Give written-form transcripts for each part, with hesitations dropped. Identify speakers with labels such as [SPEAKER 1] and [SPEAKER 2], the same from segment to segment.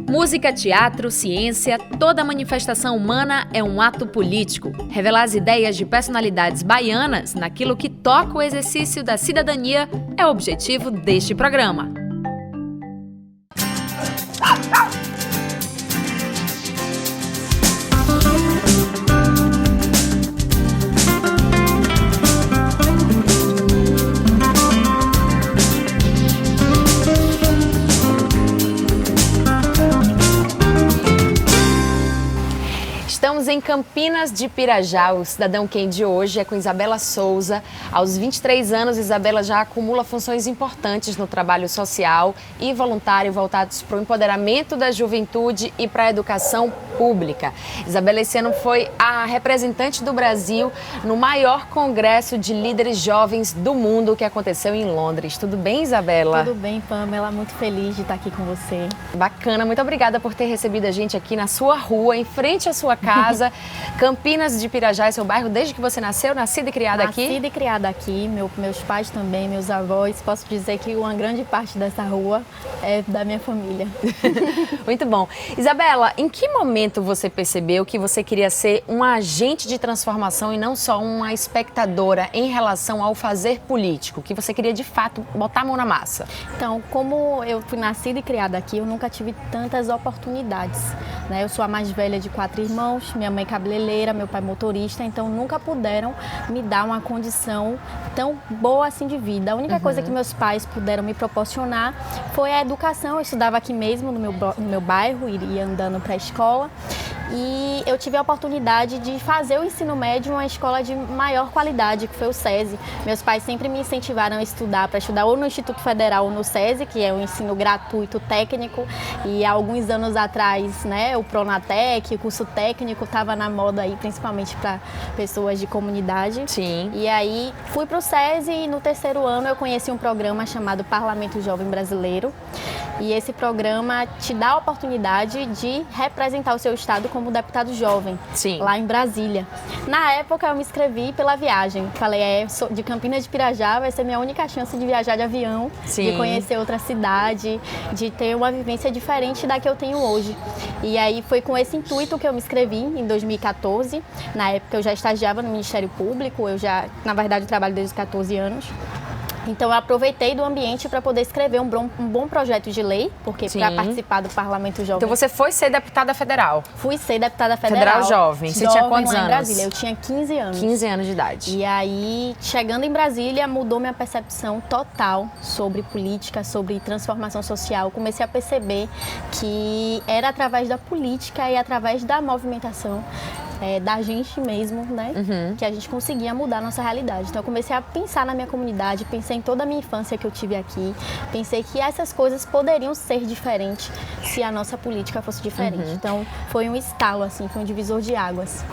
[SPEAKER 1] Música, teatro, ciência, toda manifestação humana é um ato político. Revelar as ideias de personalidades baianas naquilo que toca o exercício da cidadania é o objetivo deste programa. Estamos em Campinas de Pirajá. O Cidadão Quem de hoje é com Isabela Souza. Aos 23 anos, Isabela já acumula funções importantes no trabalho social e voluntário voltados para o empoderamento da juventude e para a educação pública. Isabela, esse ano foi a representante do Brasil no maior congresso de líderes jovens do mundo que aconteceu em Londres. Tudo bem, Isabela?
[SPEAKER 2] Tudo bem, Pamela. Muito feliz de estar aqui com você.
[SPEAKER 1] Bacana. Muito obrigada por ter recebido a gente aqui na sua rua, em frente à sua casa. Campinas de Pirajá é seu bairro desde que você nasceu, nascida e criada aqui?
[SPEAKER 2] Nascida e criada aqui, meus pais também, meus avós. Posso dizer que uma grande parte dessa rua é da minha família.
[SPEAKER 1] Muito bom. Isabela, em que momento você percebeu que você queria ser uma agente de transformação e não só uma espectadora em relação ao fazer político? Que você queria, de fato, botar a mão na massa?
[SPEAKER 2] Então, como eu fui nascida e criada aqui, eu nunca tive tantas oportunidades, né? Eu sou a mais velha de 4 irmãos, minha mãe cabeleireira, meu pai motorista, então nunca puderam me dar uma condição tão boa assim de vida. A única coisa que meus pais puderam me proporcionar foi a educação. Eu estudava aqui mesmo no meu bairro, ia andando para a escola. E eu tive a oportunidade de fazer o ensino médio em uma escola de maior qualidade, que foi o SESI. Meus pais sempre me incentivaram a estudar, para estudar ou no Instituto Federal ou no SESI, que é um ensino gratuito técnico. E há alguns anos atrás, né, o Pronatec, o curso técnico, estava na moda aí, principalmente para pessoas de comunidade.
[SPEAKER 1] Sim.
[SPEAKER 2] E aí fui para o SESI e no 3º ano eu conheci um programa chamado Parlamento Jovem Brasileiro. E esse programa te dá a oportunidade de representar o seu estado como deputado jovem,
[SPEAKER 1] Sim,
[SPEAKER 2] lá em Brasília. Na época eu me inscrevi pela viagem. Falei, sou de Campinas de Pirajá, vai ser minha única chance de viajar de avião,
[SPEAKER 1] sim,
[SPEAKER 2] de conhecer outra cidade, de ter uma vivência diferente da que eu tenho hoje. E aí foi com esse intuito que eu me inscrevi em 2014. Na época eu já estagiava no Ministério Público, na verdade, trabalho desde os 14 anos. Então, eu aproveitei do ambiente para poder escrever um bom projeto de lei, porque para participar do Parlamento Jovem...
[SPEAKER 1] Então, você foi ser deputada federal?
[SPEAKER 2] Fui ser deputada federal.
[SPEAKER 1] Federal jovem. Você tinha quantos anos?
[SPEAKER 2] Em Brasília. Eu tinha 15 anos.
[SPEAKER 1] 15 anos de idade.
[SPEAKER 2] E aí, chegando em Brasília, mudou minha percepção total sobre política, sobre transformação social. Comecei a perceber que era através da política e através da movimentação da gente mesmo, né? Que a gente conseguia mudar a nossa realidade. Então eu comecei a pensar na minha comunidade, pensei em toda a minha infância que eu tive aqui, pensei que essas coisas poderiam ser diferentes se a nossa política fosse diferente. Então foi um estalo, assim, foi um divisor de águas.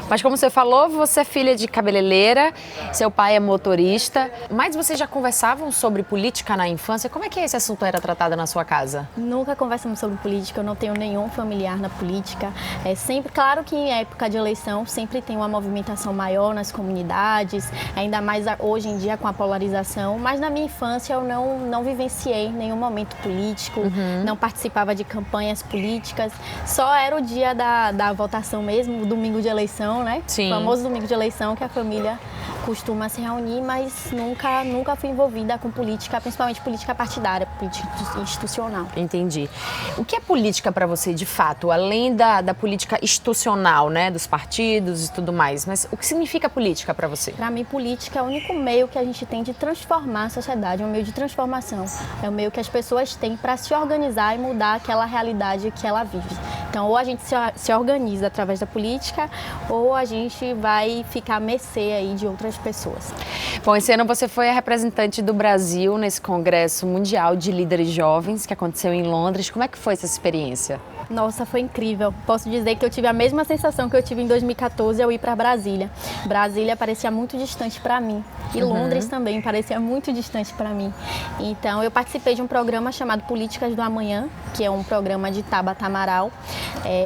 [SPEAKER 1] Mas como você falou, você é filha de cabeleireira, seu pai é motorista, mas vocês já conversavam sobre política na infância? Como é que esse assunto era tratado na sua casa?
[SPEAKER 2] Nunca conversamos sobre política, eu não tenho nenhum familiar na política. Sempre, claro que em época de eleição sempre tem uma movimentação maior nas comunidades, ainda mais hoje em dia com a polarização, mas na minha infância eu não vivenciei nenhum momento político, não participava de campanhas políticas, só era o dia da votação mesmo, o domingo de eleição, né?
[SPEAKER 1] Sim.
[SPEAKER 2] O famoso domingo de eleição que a família costuma se reunir, mas nunca fui envolvida com política, principalmente política partidária, política institucional.
[SPEAKER 1] Entendi. O que é política para você, de fato, além da política institucional, né, dos partidos e tudo mais, mas o que significa política para você?
[SPEAKER 2] Para mim, política é o único meio que a gente tem de transformar a sociedade, é um meio de transformação, é o meio que as pessoas têm para se organizar e mudar aquela realidade que ela vive. Então, ou a gente se organiza através da política, ou a gente vai ficar à mercê aí de outras pessoas.
[SPEAKER 1] Bom, esse ano você foi a representante do Brasil nesse Congresso Mundial de Líderes Jovens que aconteceu em Londres. Como é que foi essa experiência?
[SPEAKER 2] Nossa, foi incrível. Posso dizer que eu tive a mesma sensação que eu tive em 2014 ao ir para Brasília. Brasília parecia muito distante para mim. E Londres também parecia muito distante para mim. Então, eu participei de um programa chamado Políticas do Amanhã, que é um programa de Tabata Amaral.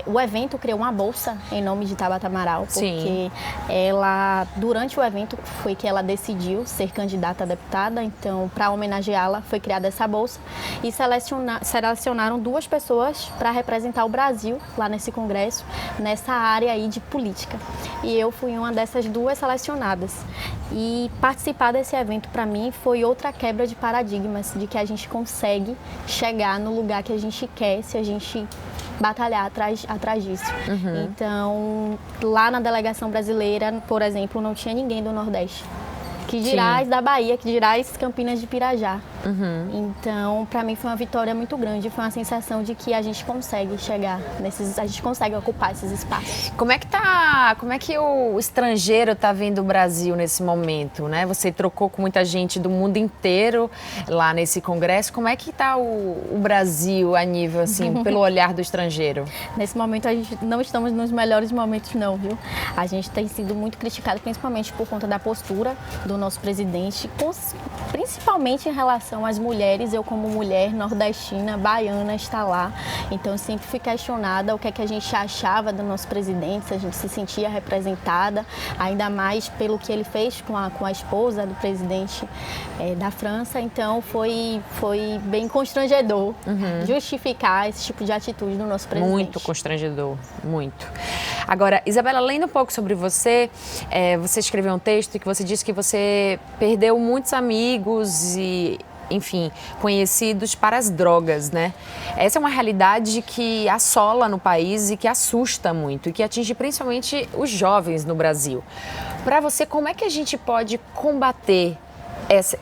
[SPEAKER 2] O evento criou uma bolsa em nome de Tabata Amaral, porque
[SPEAKER 1] Sim.
[SPEAKER 2] ela, durante o evento, foi que ela decidiu ser candidata a deputada. Então, para homenageá-la, foi criada essa bolsa e selecionaram 2 pessoas para representar o Brasil lá nesse congresso, nessa área aí de política. E eu fui uma dessas 2 selecionadas. E participar desse evento, para mim, foi outra quebra de paradigmas, de que a gente consegue chegar no lugar que a gente quer se a gente batalhar atrás disso. Então, lá na delegação brasileira, por exemplo, não tinha ninguém do Nordeste. Que dirás da Bahia, que dirás Campinas de Pirajá. Então, para mim foi uma vitória muito grande, foi uma sensação de que a gente consegue chegar a gente consegue ocupar esses espaços.
[SPEAKER 1] Como é que o estrangeiro está vendo o Brasil nesse momento, né? Você trocou com muita gente do mundo inteiro lá nesse congresso. Como é que está o Brasil a nível, assim, pelo olhar do estrangeiro?
[SPEAKER 2] Nesse momento, a gente não estamos nos melhores momentos, não, viu? A gente tem sido muito criticado, principalmente por conta da postura do nosso presidente, principalmente em relação às mulheres. Eu, como mulher nordestina, baiana, está lá. Então, eu sempre fui questionada o que é que a gente achava do nosso presidente, se a gente se sentia representada, ainda mais pelo que ele fez com a esposa do presidente da França. Então, foi bem constrangedor justificar esse tipo de atitude do nosso presidente.
[SPEAKER 1] Muito constrangedor, muito. Agora, Isabela, lendo um pouco sobre você, você escreveu um texto que você disse que você perdeu muitos amigos e, enfim, conhecidos para as drogas, né? Essa é uma realidade que assola no país e que assusta muito e que atinge principalmente os jovens no Brasil. Para você, como é que a gente pode combater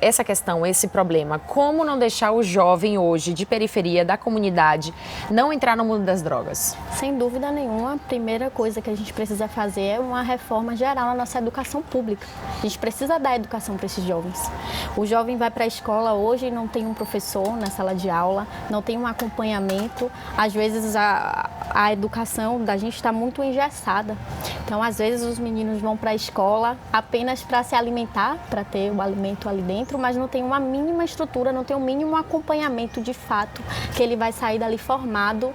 [SPEAKER 1] essa questão, esse problema? Como não deixar o jovem hoje de periferia da comunidade não entrar no mundo das drogas?
[SPEAKER 2] Sem dúvida nenhuma, a primeira coisa que a gente precisa fazer é uma reforma geral na nossa educação pública. A gente precisa dar educação para esses jovens. O jovem vai para a escola hoje e não tem um professor na sala de aula, não tem um acompanhamento. Às vezes a educação da gente está muito engessada. Então, às vezes os meninos vão para a escola apenas para se alimentar, para ter o alimento ali dentro, mas não tem uma mínima estrutura, não tem um mínimo acompanhamento de fato, que ele vai sair dali formado,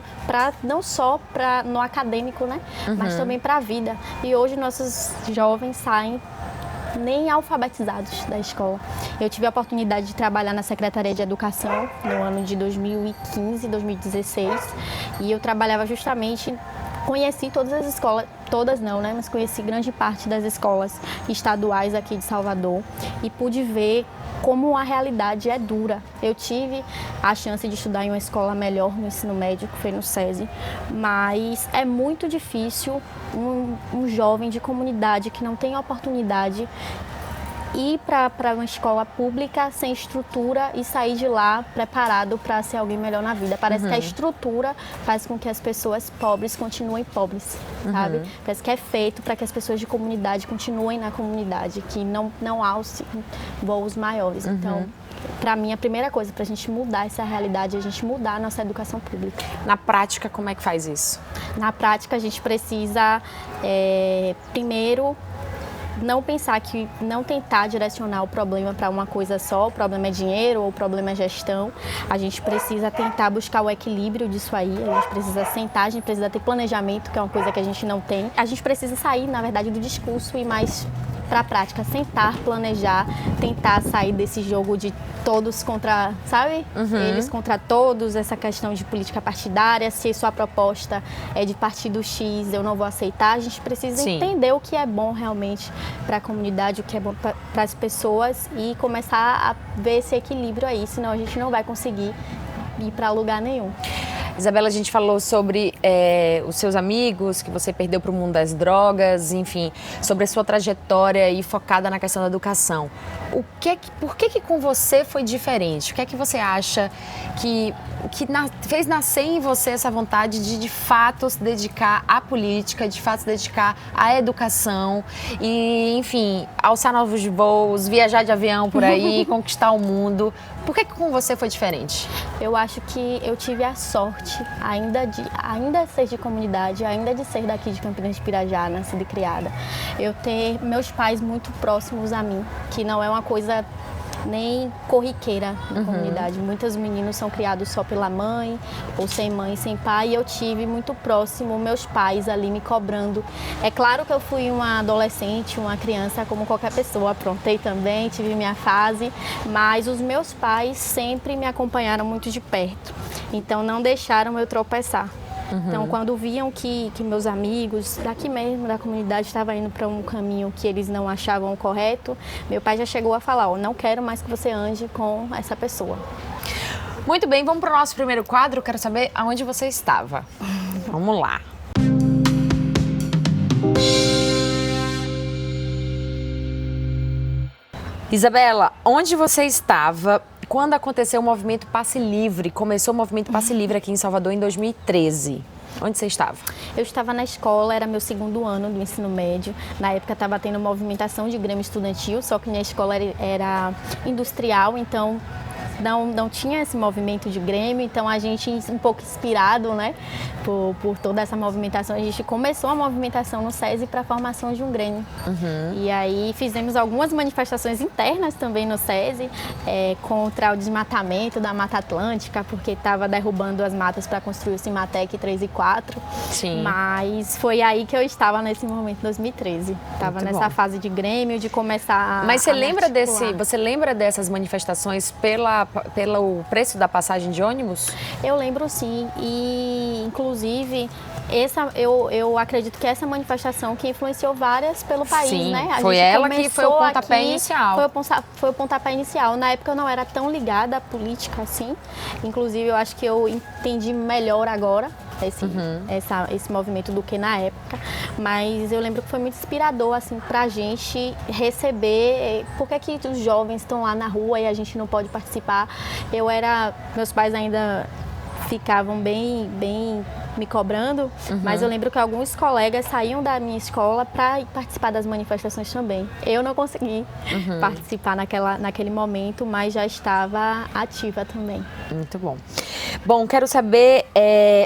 [SPEAKER 2] não só no acadêmico, né? Mas também para a vida. E hoje nossos jovens saem nem alfabetizados da escola. Eu tive a oportunidade de trabalhar na Secretaria de Educação no ano de 2015, 2016, e eu trabalhava justamente, conheci todas as escolas, todas não, né? Mas conheci grande parte das escolas estaduais aqui de Salvador e pude ver como a realidade é dura. Eu tive a chance de estudar em uma escola melhor no ensino médio, que foi no SESI, mas é muito difícil um jovem de comunidade que não tem oportunidade ir para uma escola pública sem estrutura e sair de lá preparado para ser alguém melhor na vida. Parece que a estrutura faz com que as pessoas pobres continuem pobres, sabe? Parece que é feito para que as pessoas de comunidade continuem na comunidade, que não alcem voos maiores. Então, para mim, a primeira coisa para a gente mudar essa realidade é a gente mudar a nossa educação pública.
[SPEAKER 1] Na prática, como é que faz isso?
[SPEAKER 2] Na prática, a gente precisa, primeiro, não tentar direcionar o problema para uma coisa só, o problema é dinheiro ou o problema é gestão. A gente precisa tentar buscar o equilíbrio disso aí, a gente precisa sentar, a gente precisa ter planejamento, que é uma coisa que a gente não tem. A gente precisa sair, na verdade, do discurso e mais para a prática, sentar, planejar, tentar sair desse jogo de todos contra, sabe? Eles contra todos, essa questão de política partidária, se sua proposta é de partido X, eu não vou aceitar. A gente precisa entender o que é bom realmente para a comunidade, o que é bom para as pessoas e começar a ver esse equilíbrio aí, senão a gente não vai conseguir ir para lugar nenhum.
[SPEAKER 1] Isabela, a gente falou sobre os seus amigos, que você perdeu para o mundo das drogas, enfim, sobre a sua trajetória e focada na questão da educação. Por que com você foi diferente? O que é que você acha que fez nascer em você essa vontade de fato se dedicar à política, de fato se dedicar à educação e, enfim, alçar novos voos, viajar de avião por aí, conquistar o mundo? Por que com você foi diferente?
[SPEAKER 2] Eu acho que eu tive a sorte, ainda ser de comunidade, ainda de ser daqui de Campinas de Pirajá, nascida e criada, eu ter meus pais muito próximos a mim, que não é uma coisa nem corriqueira na comunidade. Muitos meninos são criados só pela mãe, ou sem mãe, sem pai, e eu tive muito próximo meus pais ali me cobrando. É claro que eu fui uma adolescente, uma criança como qualquer pessoa, aprontei também, tive minha fase, mas os meus pais sempre me acompanharam muito de perto, então não deixaram eu tropeçar. Então, quando viam que meus amigos daqui mesmo, da comunidade, estavam indo para um caminho que eles não achavam correto, meu pai já chegou a falar, não quero mais que você ande com essa pessoa.
[SPEAKER 1] Muito bem, vamos para o nosso primeiro quadro. Quero saber aonde você estava. Vamos lá. Isabela, onde você estava quando aconteceu o movimento Passe Livre? Começou o movimento Passe Livre aqui em Salvador em 2013. Onde você estava?
[SPEAKER 2] Eu estava na escola, era meu segundo ano do ensino médio. Na época estava tendo movimentação de grêmio estudantil, só que minha escola era industrial, então não tinha esse movimento de grêmio, então a gente, um pouco inspirado, né, por toda essa movimentação, a gente começou a movimentação no SESI para a formação de um grêmio. E aí fizemos algumas manifestações internas também no SESI, contra o desmatamento da Mata Atlântica, porque estava derrubando as matas para construir o Cimatec 3 e 4.
[SPEAKER 1] Sim.
[SPEAKER 2] Mas foi aí que eu estava nesse momento, em 2013. Estava nessa fase de grêmio, de começar
[SPEAKER 1] Mas você lembra dessas manifestações pelo preço da passagem de ônibus?
[SPEAKER 2] Eu lembro sim, e inclusive eu acredito que essa manifestação que influenciou várias pelo país,
[SPEAKER 1] sim,
[SPEAKER 2] né?
[SPEAKER 1] Foi ela que foi o pontapé inicial.
[SPEAKER 2] Foi o pontapé inicial. Na época eu não era tão ligada à política assim, inclusive eu acho que eu entendi melhor agora esse movimento do que na época, mas eu lembro que foi muito inspirador assim pra gente receber por que os jovens estão lá na rua e a gente não pode participar. Meus pais ainda ficavam bem me cobrando, mas eu lembro que alguns colegas saíam da minha escola para participar das manifestações também. Eu não consegui participar naquele momento, mas já estava ativa também.
[SPEAKER 1] Muito bom. Bom, quero saber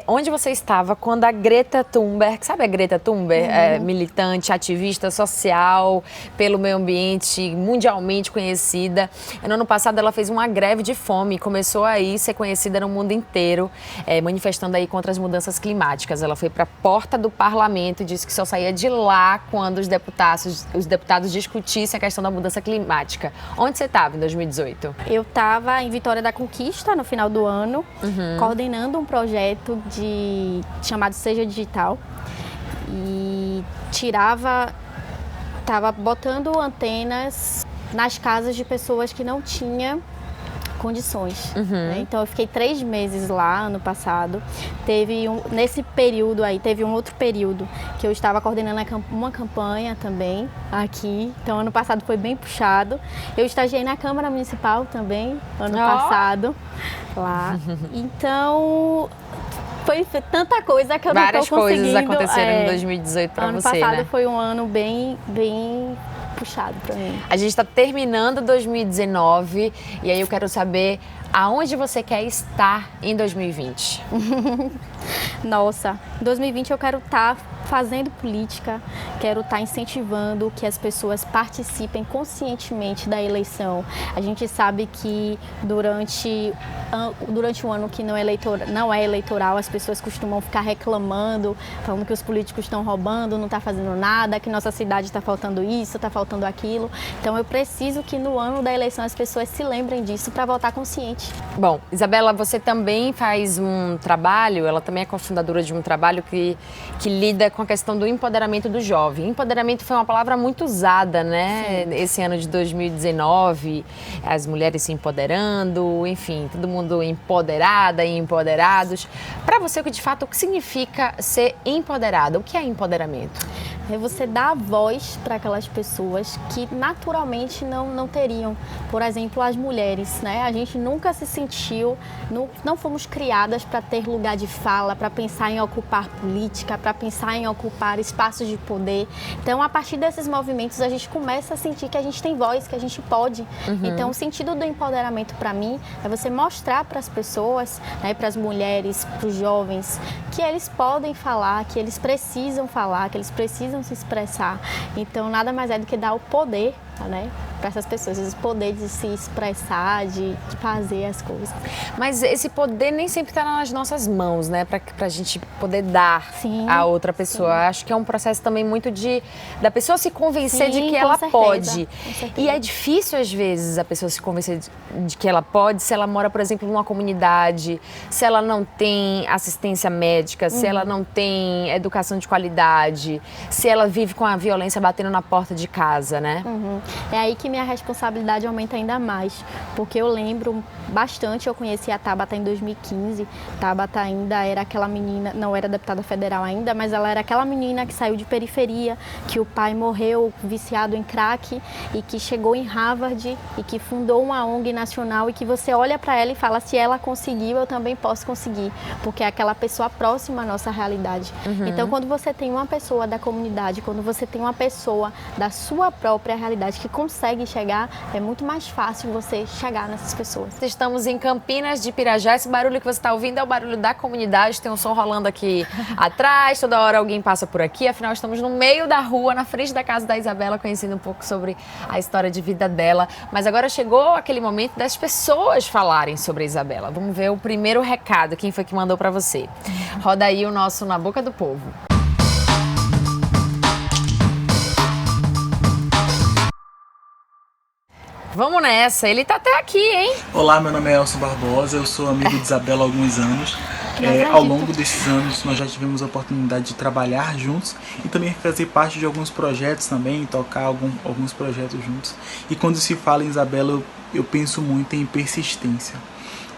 [SPEAKER 1] onde você estava quando a Greta Thunberg, sabe a Greta Thunberg? Militante, ativista social pelo meio ambiente, mundialmente conhecida. No ano passado ela fez uma greve de fome, começou aí a ser conhecida no mundo inteiro, manifestando aí contra as mudanças climáticas. Ela foi para a porta do parlamento e disse que só saía de lá quando os deputados discutissem a questão da mudança climática. Onde você estava em 2018? Eu
[SPEAKER 2] estava em Vitória da Conquista, no final do ano, coordenando um projeto chamado Seja Digital, e estava botando antenas nas casas de pessoas que não tinham condições. Né? Então eu fiquei 3 meses lá ano passado. Nesse período aí, teve um outro período que eu estava coordenando uma campanha também aqui. Então ano passado foi bem puxado. Eu estagiei na Câmara Municipal também, ano passado, lá. Então foi tanta coisa que eu não estou conseguindo.
[SPEAKER 1] Várias coisas aconteceram em 2018 para você,
[SPEAKER 2] né? Ano passado
[SPEAKER 1] né?
[SPEAKER 2] foi um ano bem puxado para mim.
[SPEAKER 1] A gente está terminando 2019 e aí eu quero saber aonde você quer estar em 2020.
[SPEAKER 2] Nossa, em 2020 eu quero estar fazendo política, quero estar incentivando que as pessoas participem conscientemente da eleição. A gente sabe que durante um ano que não é eleitoral, as pessoas costumam ficar reclamando, falando que os políticos estão roubando, não está fazendo nada, que nossa cidade está faltando isso, está faltando aquilo. Então eu preciso que no ano da eleição as pessoas se lembrem disso para votar consciente.
[SPEAKER 1] Bom, Isabela, você também faz um trabalho, ela também é cofundadora de um trabalho que lida com a questão do empoderamento do jovem. Empoderamento foi uma palavra muito usada, né? Sim. Esse ano de 2019, as mulheres se empoderando, enfim, todo mundo empoderada e empoderados. Para você, o que de fato, o que significa ser empoderada? O que é empoderamento?
[SPEAKER 2] É você dar voz para aquelas pessoas que naturalmente não teriam. Por exemplo, as mulheres, né? A gente nunca se sentiu, não fomos criadas para ter lugar de fala, para pensar em ocupar política, para pensar em ocupar espaços de poder. Então, a partir desses movimentos, a gente começa a sentir que a gente tem voz, que a gente pode. Então, o sentido do empoderamento para mim é você mostrar para as pessoas, né, para as mulheres, para os jovens, que eles podem falar, que eles precisam falar, que eles precisam se expressar. Então, nada mais é do que dar o poder né? Para essas pessoas, esse poder de se expressar, de fazer as coisas.
[SPEAKER 1] Mas esse poder nem sempre está nas nossas mãos, né? Para a gente poder dar a outra pessoa. Sim. Acho que é um processo também muito da pessoa se convencer de que ela pode. E é difícil, às vezes, a pessoa se convencer de que ela pode se ela mora, por exemplo, numa comunidade, se ela não tem assistência médica, se ela não tem educação de qualidade, se ela vive com a violência batendo na porta de casa, né?
[SPEAKER 2] É aí que minha responsabilidade aumenta ainda mais, porque eu lembro bastante, eu conheci a Tabata em 2015, Tabata ainda era aquela menina, não era deputada federal ainda, mas ela era aquela menina que saiu de periferia, que o pai morreu viciado em crack e que chegou em Harvard e que fundou uma ONG nacional e que você olha para ela e fala, se ela conseguiu, eu também posso conseguir, porque é aquela pessoa próxima à nossa realidade. Então, quando você tem uma pessoa da comunidade, quando você tem uma pessoa da sua própria realidade que consegue chegar, é muito mais fácil você chegar nessas pessoas.
[SPEAKER 1] Estamos em Campinas de Pirajá. Esse barulho que você está ouvindo é o barulho da comunidade. Tem um som rolando aqui atrás, toda hora alguém passa por aqui. Afinal, estamos no meio da rua, na frente da casa da Isabela, conhecendo um pouco sobre a história de vida dela. Mas agora chegou aquele momento das pessoas falarem sobre a Isabela. Vamos ver o primeiro recado. Quem foi que mandou para você? Roda aí o nosso Na Boca do Povo. Vamos nessa, ele tá até aqui, hein?
[SPEAKER 3] Olá, meu nome é Elson Barbosa, eu sou amigo de Isabela há alguns anos. Ao longo desses anos, nós já tivemos a oportunidade de trabalhar juntos e também fazer parte de alguns projetos também, tocar alguns projetos juntos. E quando se fala em Isabela, eu penso muito em persistência.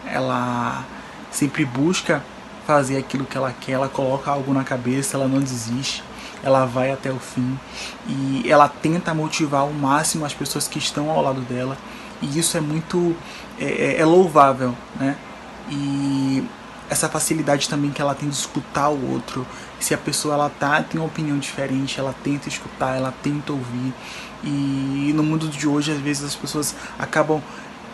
[SPEAKER 3] Ela sempre busca fazer aquilo que ela quer, ela coloca algo na cabeça, ela não desiste. Ela vai até o fim e ela tenta motivar ao máximo as pessoas que estão ao lado dela, e isso é muito louvável, né? E essa facilidade também que ela tem de escutar o outro. Se a pessoa tem uma opinião diferente, ela tenta escutar, ela tenta ouvir. E no mundo de hoje, às vezes as pessoas acabam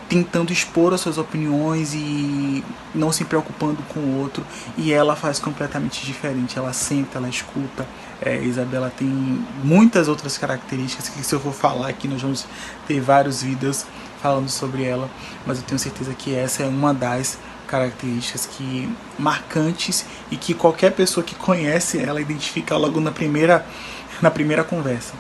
[SPEAKER 3] tentando expor as suas opiniões e não se preocupando com o outro, e ela faz completamente diferente. Ela senta, ela escuta. Isabela tem muitas outras características que, se eu for falar aqui, nós vamos ter vários vídeos falando sobre ela, mas eu tenho certeza que essa é uma das características marcantes e que qualquer pessoa que conhece ela identifica logo na primeira conversa.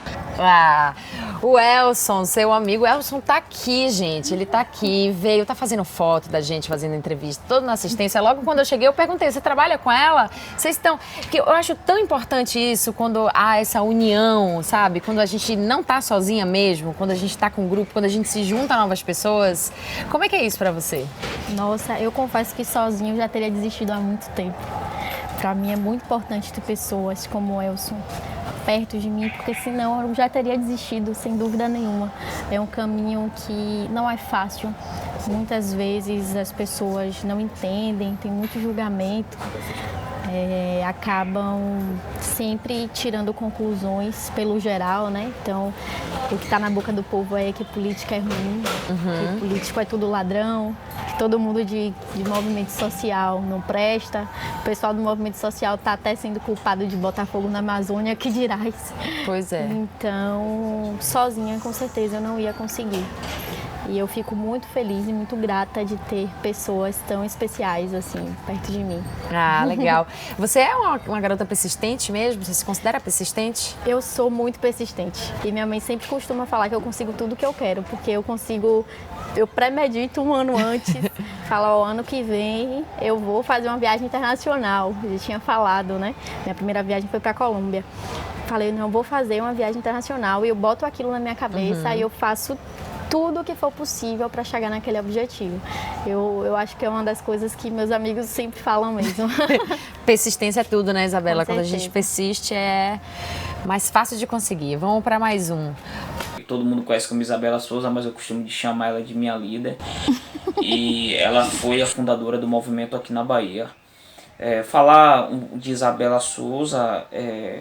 [SPEAKER 1] O Elson, seu amigo, o Elson tá aqui, gente. Ele tá aqui, veio, tá fazendo foto da gente, fazendo entrevista, toda na assistência. Logo quando eu cheguei, eu perguntei, você trabalha com ela? Vocês estão... Porque eu acho tão importante isso, quando há essa união, sabe? Quando a gente não tá sozinha mesmo, quando a gente tá com um grupo, quando a gente se junta a novas pessoas. Como é que é isso pra você?
[SPEAKER 2] Nossa, eu confesso que sozinho eu já teria desistido há muito tempo. Para mim é muito importante ter pessoas como o Elson perto de mim, porque senão eu já teria desistido, sem dúvida nenhuma. É um caminho que não é fácil. Muitas vezes as pessoas não entendem, tem muito julgamento, acabam sempre tirando conclusões pelo geral, né? Então, o que está na boca do povo é que política é ruim, que político é tudo ladrão, que todo mundo de movimento social não presta. O pessoal do movimento social está até sendo culpado de botar fogo na Amazônia, que dirás.
[SPEAKER 1] Pois é.
[SPEAKER 2] Então, sozinha, com certeza, eu não ia conseguir. E eu fico muito feliz e muito grata de ter pessoas tão especiais assim, perto de mim.
[SPEAKER 1] Ah, legal. Você é uma garota persistente mesmo? Você se considera persistente?
[SPEAKER 2] Eu sou muito persistente. E minha mãe sempre costuma falar que eu consigo tudo que eu quero, porque eu premedito um ano antes, falo, ano que vem eu vou fazer uma viagem internacional. Eu já tinha falado, né? Minha primeira viagem foi para a Colômbia. Falei, não, vou fazer uma viagem internacional, e eu boto aquilo na minha cabeça e eu faço tudo o que for possível para chegar naquele objetivo. Eu acho que é uma das coisas que meus amigos sempre falam mesmo.
[SPEAKER 1] Persistência é tudo, né, Isabela?
[SPEAKER 2] Com
[SPEAKER 1] Quando a gente persiste é mais fácil de conseguir. Vamos para mais um.
[SPEAKER 4] Todo mundo conhece como Isabela Souza, mas eu costumo de chamar ela de minha líder. E ela foi a fundadora do movimento aqui na Bahia. Falar de Isabela Souza,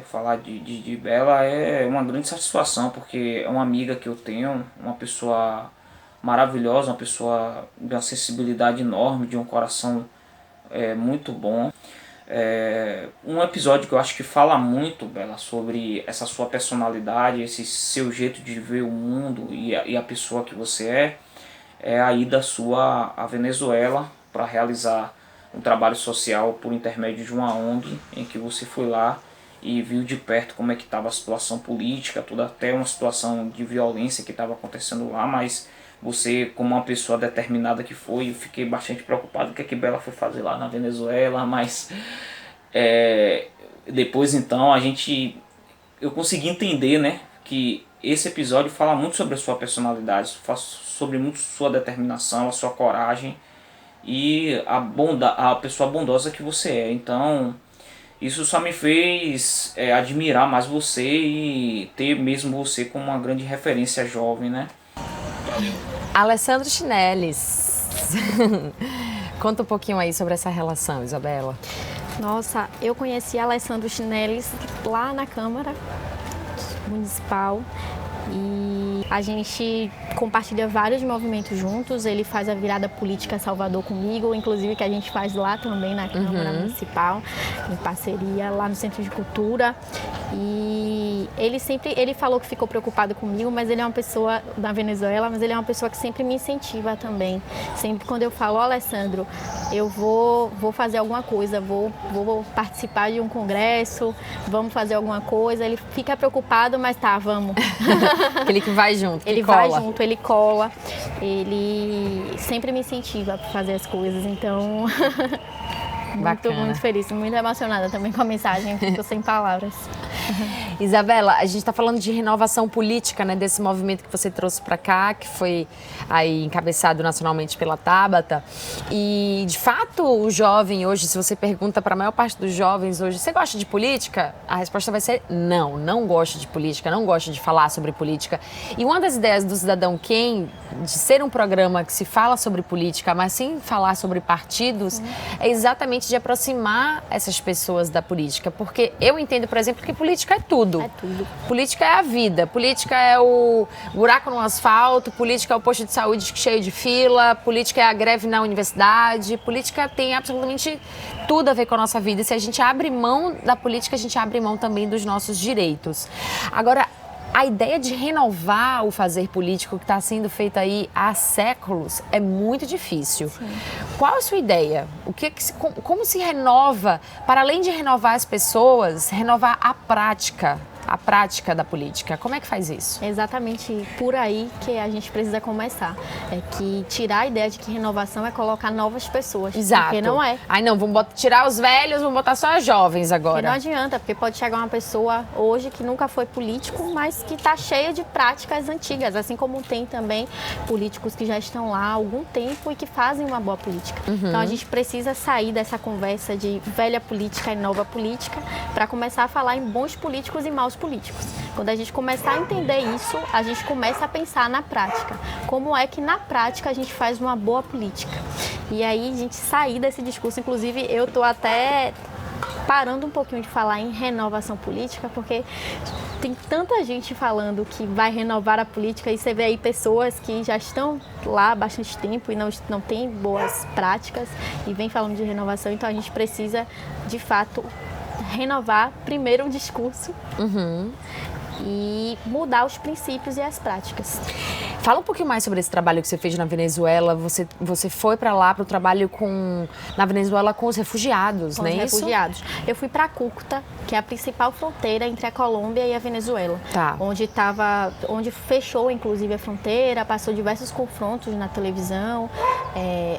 [SPEAKER 4] falar de Bela é uma grande satisfação, porque é uma amiga que eu tenho, uma pessoa maravilhosa, uma pessoa de uma sensibilidade enorme, de um coração muito bom. Um episódio que eu acho que fala muito, Bela, sobre essa sua personalidade, esse seu jeito de ver o mundo e a pessoa que você é a ida sua à Venezuela para realizar um trabalho social por intermédio de uma ONG, em que você foi lá e viu de perto como é que estava a situação política, toda até uma situação de violência que estava acontecendo lá, mas você, como uma pessoa determinada que foi, eu fiquei bastante preocupado com o que Bela foi fazer lá na Venezuela, mas depois então eu consegui entender, né, que esse episódio fala muito sobre a sua personalidade, fala sobre muito sua determinação, a sua coragem e a pessoa bondosa que você é. Então isso só me fez admirar mais você e ter mesmo você como uma grande referência jovem, né?
[SPEAKER 1] Alessandro Chinelis. Conta um pouquinho aí sobre essa relação, Isabela.
[SPEAKER 2] Nossa, eu conheci Alessandro Chinelis lá na Câmara Municipal e a gente compartilha vários movimentos juntos. Ele faz a virada política Salvador comigo, inclusive que a gente faz lá também na Câmara Municipal, em parceria lá no Centro de Cultura. E ele falou que ficou preocupado comigo, mas ele é uma pessoa da Venezuela, mas ele é uma pessoa que sempre me incentiva também. Sempre quando eu falo, Alessandro, eu vou fazer alguma coisa, vou participar de um congresso, vamos fazer alguma coisa. Ele fica preocupado, mas tá, vamos.
[SPEAKER 1] Aquele que vai junto, que
[SPEAKER 2] ele
[SPEAKER 1] cola.
[SPEAKER 2] Vai junto, ele cola, ele sempre me incentiva para fazer as coisas, então muito feliz, muito emocionada também com a mensagem, fico sem palavras.
[SPEAKER 1] Isabela, a gente está falando de renovação política, né, desse movimento que você trouxe para cá, que foi aí encabeçado nacionalmente pela Tabata. E, de fato, o jovem hoje, se você pergunta para a maior parte dos jovens hoje, você gosta de política? A resposta vai ser não gosto de política, não gosto de falar sobre política. E uma das ideias do Cidadão Quem, de ser um programa que se fala sobre política, mas sem falar sobre partidos, é exatamente de aproximar essas pessoas da política. Porque eu entendo, por exemplo, que política é tudo.
[SPEAKER 2] É tudo.
[SPEAKER 1] Política é a vida, política é o buraco no asfalto, política é o posto de saúde cheio de fila, política é a greve na universidade, política tem absolutamente tudo a ver com a nossa vida. E se a gente abre mão da política, a gente abre mão também dos nossos direitos. Agora, a ideia de renovar o fazer político que está sendo feito aí há séculos é muito difícil. Sim. Qual a sua ideia? Como se renova, para além de renovar as pessoas, renovar a prática da política? Como é que faz isso?
[SPEAKER 2] É exatamente por aí que a gente precisa começar. É que tirar a ideia de que renovação é colocar novas pessoas.
[SPEAKER 1] Exato.
[SPEAKER 2] Porque não é.
[SPEAKER 1] Ai não, vamos tirar os velhos, vamos botar só os jovens agora.
[SPEAKER 2] Porque não adianta, porque pode chegar uma pessoa hoje que nunca foi político, mas que está cheia de práticas antigas, assim como tem também políticos que já estão lá há algum tempo e que fazem uma boa política. Então a gente precisa sair dessa conversa de velha política e nova política para começar a falar em bons políticos e maus políticos. Quando a gente começar a entender isso, a gente começa a pensar na prática. Como é que na prática a gente faz uma boa política? E aí a gente sair desse discurso, inclusive eu estou até parando um pouquinho de falar em renovação política, porque tem tanta gente falando que vai renovar a política e você vê aí pessoas que já estão lá há bastante tempo e não têm boas práticas e vem falando de renovação. Então a gente precisa, de fato, renovar primeiro o discurso e mudar os princípios e as práticas.
[SPEAKER 1] Fala um pouquinho mais sobre esse trabalho que você fez na Venezuela. Você foi para lá para o trabalho na Venezuela com os refugiados,
[SPEAKER 2] com
[SPEAKER 1] não é
[SPEAKER 2] os
[SPEAKER 1] isso?
[SPEAKER 2] Refugiados. Eu fui para Cúcuta, que é a principal fronteira entre a Colômbia e a Venezuela.
[SPEAKER 1] Tá.
[SPEAKER 2] Onde fechou, inclusive, a fronteira, passou diversos confrontos na televisão,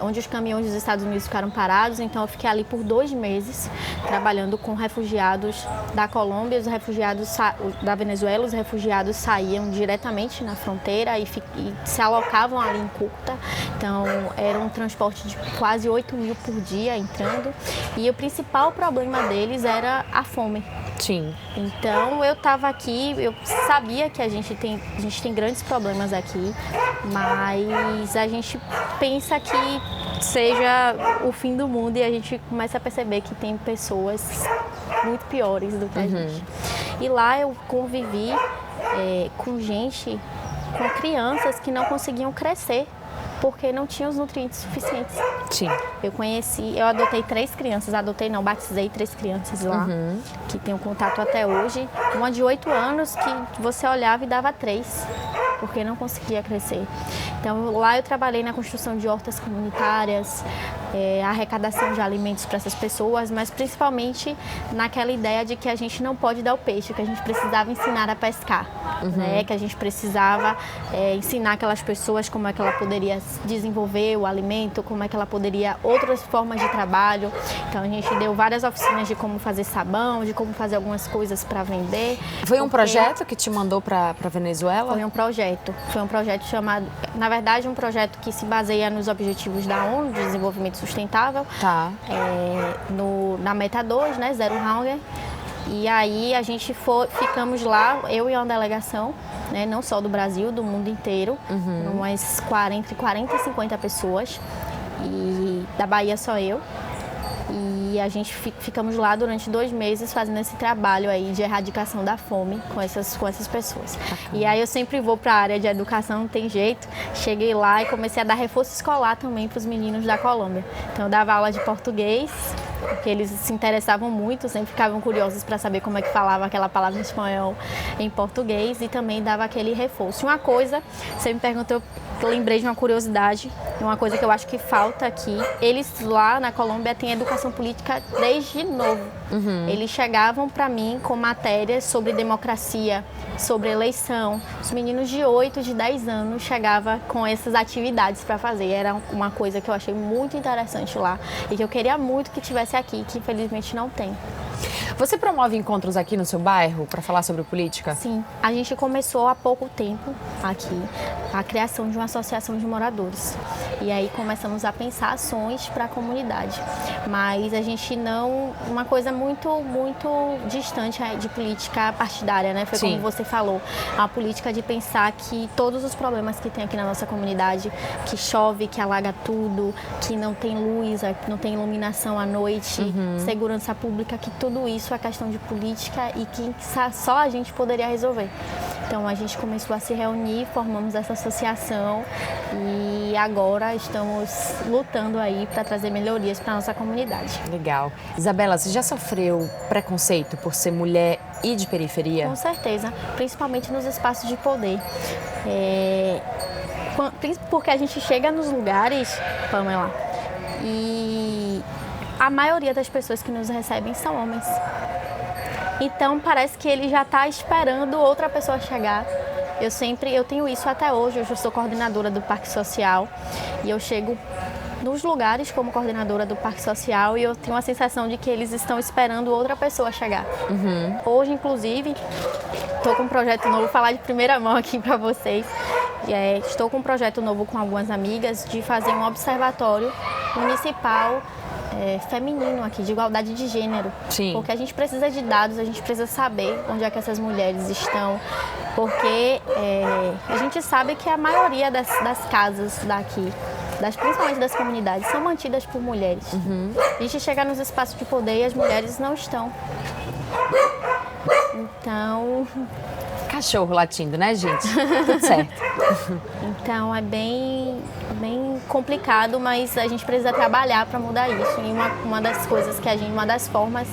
[SPEAKER 2] onde os caminhões dos Estados Unidos ficaram parados. Então, eu fiquei ali por 2 meses, trabalhando com refugiados da Colômbia, os refugiados da Venezuela. Os refugiados saíam diretamente na fronteira e se alocavam ali em Cúcuta. Então, era um transporte de quase 8 mil por dia entrando. E o principal problema deles era a fome.
[SPEAKER 1] Sim.
[SPEAKER 2] Então, eu estava aqui, eu sabia que a gente tem grandes problemas aqui, mas a gente pensa que seja o fim do mundo e a gente começa a perceber que tem pessoas muito piores do que a gente. E lá eu convivi com crianças que não conseguiam crescer porque não tinha os nutrientes suficientes.
[SPEAKER 1] Sim.
[SPEAKER 2] Eu adotei 3 crianças, batizei 3 crianças lá, que tenho contato até hoje. Uma de 8 anos que você olhava e dava 3, porque não conseguia crescer. Então lá eu trabalhei na construção de hortas comunitárias, arrecadação de alimentos para essas pessoas, mas principalmente naquela ideia de que a gente não pode dar o peixe, que a gente precisava ensinar a pescar, né? Que a gente precisava ensinar aquelas pessoas como é que ela poderia desenvolver o alimento, como é que ela poderia outras formas de trabalho. Então a gente deu várias oficinas de como fazer sabão, de como fazer algumas coisas para vender.
[SPEAKER 1] Foi um projeto que te mandou para Venezuela?
[SPEAKER 2] Foi um projeto chamado, na verdade, um projeto que se baseia nos objetivos da ONU, de desenvolvimento sustentável,
[SPEAKER 1] Tá.
[SPEAKER 2] Na meta 2, né, Zero Hunger. E aí a gente ficamos lá, eu e uma delegação, né, não só do Brasil, do mundo inteiro, umas entre 40 e 50 pessoas, e da Bahia só eu. E a gente ficamos lá durante 2 meses fazendo esse trabalho aí de erradicação da fome com essas pessoas. Bacana. E aí eu sempre vou para a área de educação, não tem jeito. Cheguei lá e comecei a dar reforço escolar também para os meninos da Colômbia. Então eu dava aula de português, porque eles se interessavam muito, sempre ficavam curiosos para saber como é que falava aquela palavra em espanhol em português, e também dava aquele reforço. Uma coisa, você me perguntou, eu lembrei de uma curiosidade, uma coisa que eu acho que falta aqui. Eles lá na Colômbia têm educação política desde novo. Eles chegavam para mim com matérias sobre democracia, sobre eleição. Os meninos de 8, de 10 anos chegavam com essas atividades para fazer. Era uma coisa que eu achei muito interessante lá e que eu queria muito que tivesse aqui, que infelizmente não tem.
[SPEAKER 1] Você promove encontros aqui no seu bairro para falar sobre política?
[SPEAKER 2] Sim, a gente começou há pouco tempo aqui a criação de uma associação de moradores. E aí começamos a pensar ações para a comunidade. Mas a gente não... Uma coisa muito distante de política partidária, né? Foi
[SPEAKER 1] Sim.
[SPEAKER 2] como você falou. A política de pensar que todos os problemas que tem aqui na nossa comunidade, que chove, que alaga tudo, que não tem luz, não tem iluminação à noite, segurança pública, que tudo isso é questão de política e que só a gente poderia resolver. Então a gente começou a se reunir, formamos essa associação e agora estamos lutando aí para trazer melhorias para a nossa comunidade.
[SPEAKER 1] Legal. Isabela, você já sofreu preconceito por ser mulher e de periferia?
[SPEAKER 2] Com certeza, principalmente nos espaços de poder. Porque a gente chega nos lugares, Pamela, e a maioria das pessoas que nos recebem são homens. Então parece que ele já está esperando outra pessoa chegar. Eu tenho isso até hoje. Eu sou coordenadora do Parque Social e eu chego nos lugares como coordenadora do Parque Social e eu tenho a sensação de que eles estão esperando outra pessoa chegar. Hoje, inclusive, estou com um projeto novo, vou falar de primeira mão aqui para vocês. Estou com um projeto novo com algumas amigas de fazer um observatório municipal feminino aqui, de igualdade de gênero.
[SPEAKER 1] Sim.
[SPEAKER 2] Porque a gente precisa de dados, a gente precisa saber onde é que essas mulheres estão, porque a gente sabe que a maioria das casas daqui, principalmente das comunidades, são mantidas por mulheres. A gente chega nos espaços de poder e as mulheres não estão. Então...
[SPEAKER 1] Cachorro latindo, né, gente? Tudo certo.
[SPEAKER 2] Então é bem complicado, mas a gente precisa trabalhar para mudar isso. E uma das coisas uma das formas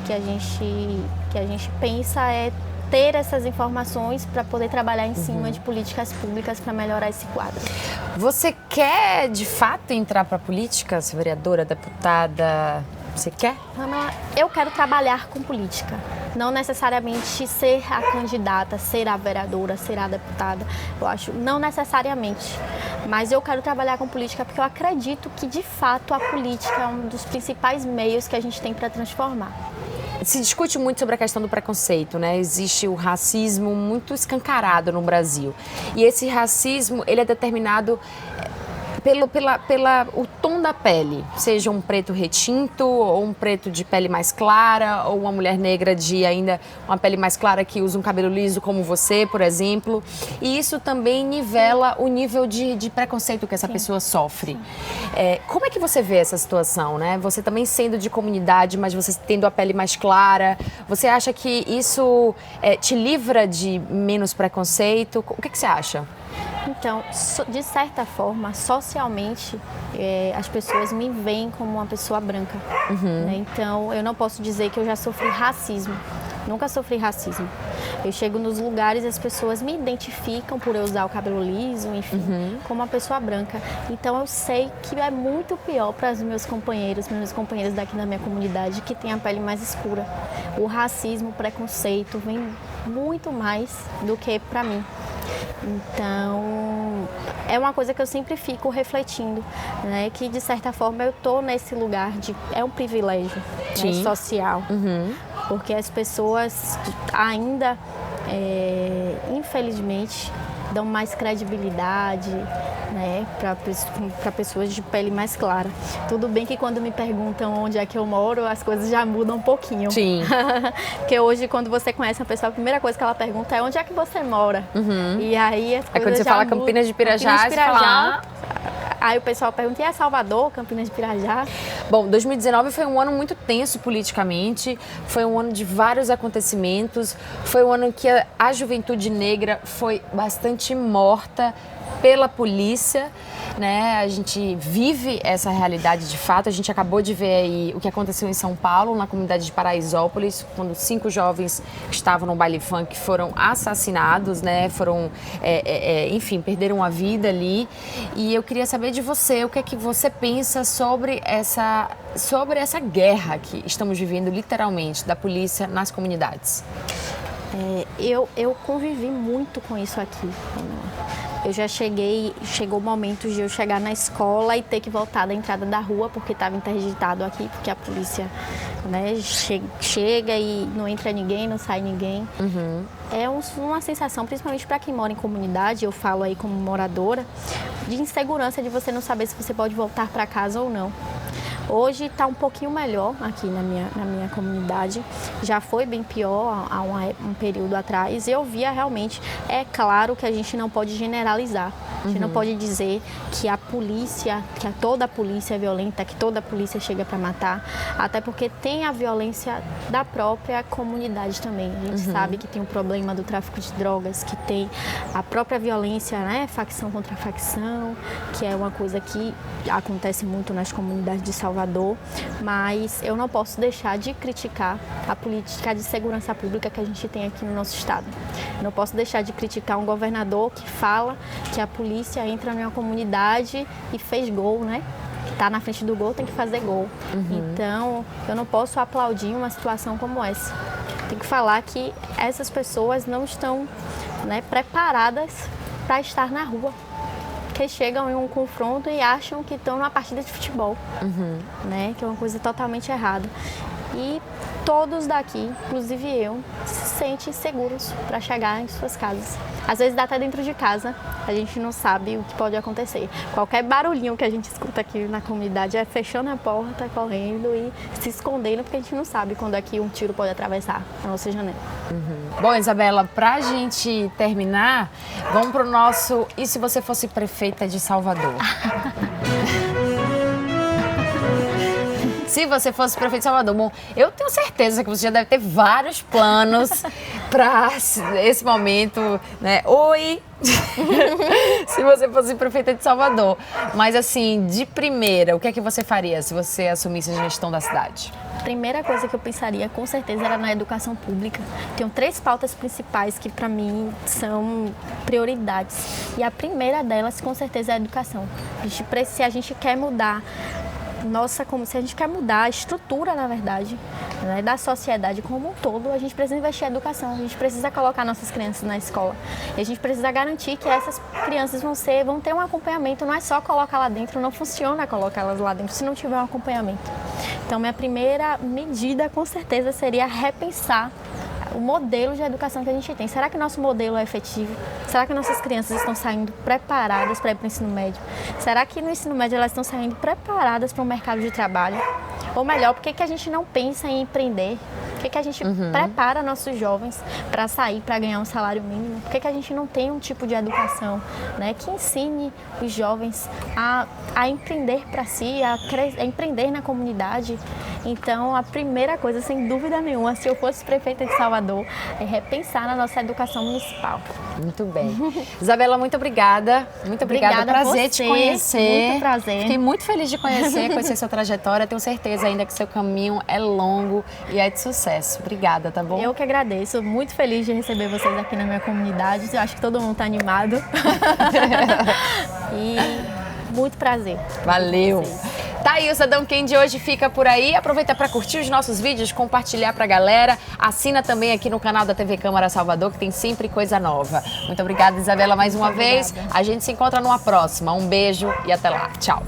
[SPEAKER 2] que a gente pensa é ter essas informações para poder trabalhar em cima de políticas públicas para melhorar esse quadro.
[SPEAKER 1] Você quer, de fato, entrar para a política, ser vereadora, deputada? Você quer?
[SPEAKER 2] Eu quero trabalhar com política. Não necessariamente ser a candidata, ser a vereadora, ser a deputada. Eu acho, não necessariamente. Mas eu quero trabalhar com política porque eu acredito que, de fato, a política é um dos principais meios que a gente tem para transformar.
[SPEAKER 1] Se discute muito sobre a questão do preconceito, né? Existe o racismo muito escancarado no Brasil. E esse racismo, ele é determinado pelo tom da pele, seja um preto retinto, ou um preto de pele mais clara, ou uma mulher negra de ainda uma pele mais clara que usa um cabelo liso como você, por exemplo. E isso também nivela o nível de preconceito que essa pessoa sofre. Como é que você vê essa situação, né? Você também sendo de comunidade, mas você tendo a pele mais clara, você acha que isso te livra de menos preconceito? O que você acha?
[SPEAKER 2] Então, de certa forma, socialmente, as pessoas me veem como uma pessoa branca. Né? Então, eu não posso dizer que eu já sofri racismo. Nunca sofri racismo. Eu chego nos lugares e as pessoas me identificam por eu usar o cabelo liso, enfim, como uma pessoa branca. Então eu sei que é muito pior para os meus companheiros daqui da minha comunidade que têm a pele mais escura. O racismo, o preconceito vem muito mais do que para mim. Então, é uma coisa que eu sempre fico refletindo, né? Que de certa forma eu estou nesse lugar é um privilégio, né, social. Porque as pessoas ainda, infelizmente, dão mais credibilidade, né, para pessoas de pele mais clara. Tudo bem que quando me perguntam onde é que eu moro, as coisas já mudam um pouquinho.
[SPEAKER 1] Sim.
[SPEAKER 2] Porque hoje, quando você conhece uma pessoa, a primeira coisa que ela pergunta é onde é que você mora. E aí as coisas
[SPEAKER 1] quando você
[SPEAKER 2] já
[SPEAKER 1] fala
[SPEAKER 2] mudam.
[SPEAKER 1] Campinas de Pirajá, você fala...
[SPEAKER 2] Aí o pessoal pergunta, e é Salvador, Campinas de Pirajá?
[SPEAKER 1] Bom, 2019 foi um ano muito tenso politicamente, foi um ano de vários acontecimentos, foi um ano que a juventude negra foi bastante morta pela polícia, né? A gente vive essa realidade de fato. A gente acabou de ver aí o que aconteceu em São Paulo, na comunidade de Paraisópolis, quando 5 jovens que estavam no baile funk foram assassinados, né? Enfim, perderam a vida ali. E eu queria saber de você, o que é que você pensa sobre essa guerra que estamos vivendo literalmente da polícia nas comunidades?
[SPEAKER 2] Eu convivi muito com isso aqui. Eu já chegou momentos de eu chegar na escola e ter que voltar da entrada da rua porque estava interditado aqui, porque a polícia, né, chega e não entra ninguém, não sai ninguém. É uma sensação, principalmente para quem mora em comunidade, eu falo aí como moradora, de insegurança, de você não saber se você pode voltar para casa ou não. Hoje está um pouquinho melhor aqui na minha comunidade. Já foi bem pior há um período atrás. Eu via realmente, é claro que a gente não pode generalizar. A gente não pode dizer que a polícia, que toda a polícia é violenta, que toda a polícia chega para matar. Até porque tem a violência da própria comunidade também. A gente sabe que tem o problema do tráfico de drogas, que tem a própria violência, né, facção contra facção, que é uma coisa que acontece muito nas comunidades de Salvador, mas eu não posso deixar de criticar a política de segurança pública que a gente tem aqui no nosso estado. Não posso deixar de criticar um governador que fala que a polícia entra na minha comunidade e fez gol, né? Está na frente do gol, tem que fazer gol. Então, eu não posso aplaudir uma situação como essa. Tem que falar que essas pessoas não estão, né, preparadas para estar na rua. Que chegam em um confronto e acham que estão numa partida de futebol, né? Que é uma coisa totalmente errada. E todos daqui, inclusive eu, se sentem seguros para chegar em suas casas. Às vezes dá até dentro de casa, a gente não sabe o que pode acontecer. Qualquer barulhinho que a gente escuta aqui na comunidade é fechando a porta, correndo e se escondendo, porque a gente não sabe quando aqui um tiro pode atravessar a nossa janela.
[SPEAKER 1] Bom, Isabela, pra gente terminar, vamos pro nosso E se você fosse prefeita de Salvador? Se você fosse prefeito de Salvador, bom, eu tenho certeza que você já deve ter vários planos para esse momento, né? Oi! Se você fosse prefeita de Salvador. Mas assim, de primeira, o que é que você faria se você assumisse a gestão da cidade?
[SPEAKER 2] A primeira coisa que eu pensaria, com certeza, era na educação pública. Tenho 3 pautas principais que, para mim, são prioridades. E a primeira delas, com certeza, é a educação. Se a gente quer mudar se a gente quer mudar a estrutura, na verdade, né, da sociedade como um todo, a gente precisa investir em educação, a gente precisa colocar nossas crianças na escola. E a gente precisa garantir que essas crianças vão ter um acompanhamento, não é só colocar lá dentro, não funciona colocar elas lá dentro se não tiver um acompanhamento. Então, minha primeira medida, com certeza, seria repensar o modelo de educação que a gente tem. Será que nosso modelo é efetivo? Será que nossas crianças estão saindo preparadas para ir para o ensino médio? Será que no ensino médio elas estão saindo preparadas para o mercado de trabalho? Ou melhor, por que a gente não pensa em empreender? Por que a gente prepara nossos jovens para sair, para ganhar um salário mínimo? Por que a gente não tem um tipo de educação, né, que ensine os jovens a empreender para si, a empreender na comunidade? Então, a primeira coisa, sem dúvida nenhuma, se eu fosse prefeita de Salvador, é repensar na nossa educação municipal.
[SPEAKER 1] Muito bem. Isabela, muito obrigada. Muito obrigada. Prazer te conhecer.
[SPEAKER 2] Muito prazer.
[SPEAKER 1] Fiquei muito feliz de conhecer sua trajetória. Tenho certeza ainda que seu caminho é longo e é de sucesso. Obrigada, tá bom?
[SPEAKER 2] Eu que agradeço. Muito feliz de receber vocês aqui na minha comunidade. Eu acho que todo mundo está animado. E muito prazer.
[SPEAKER 1] Valeu. Tá aí, o Cidadão Quem de hoje fica por aí. Aproveita para curtir os nossos vídeos, compartilhar pra galera. Assina também aqui no canal da TV Câmara Salvador, que tem sempre coisa nova. Muito obrigada, Isabela, mais uma vez. A gente se encontra numa próxima. Um beijo e até lá. Tchau.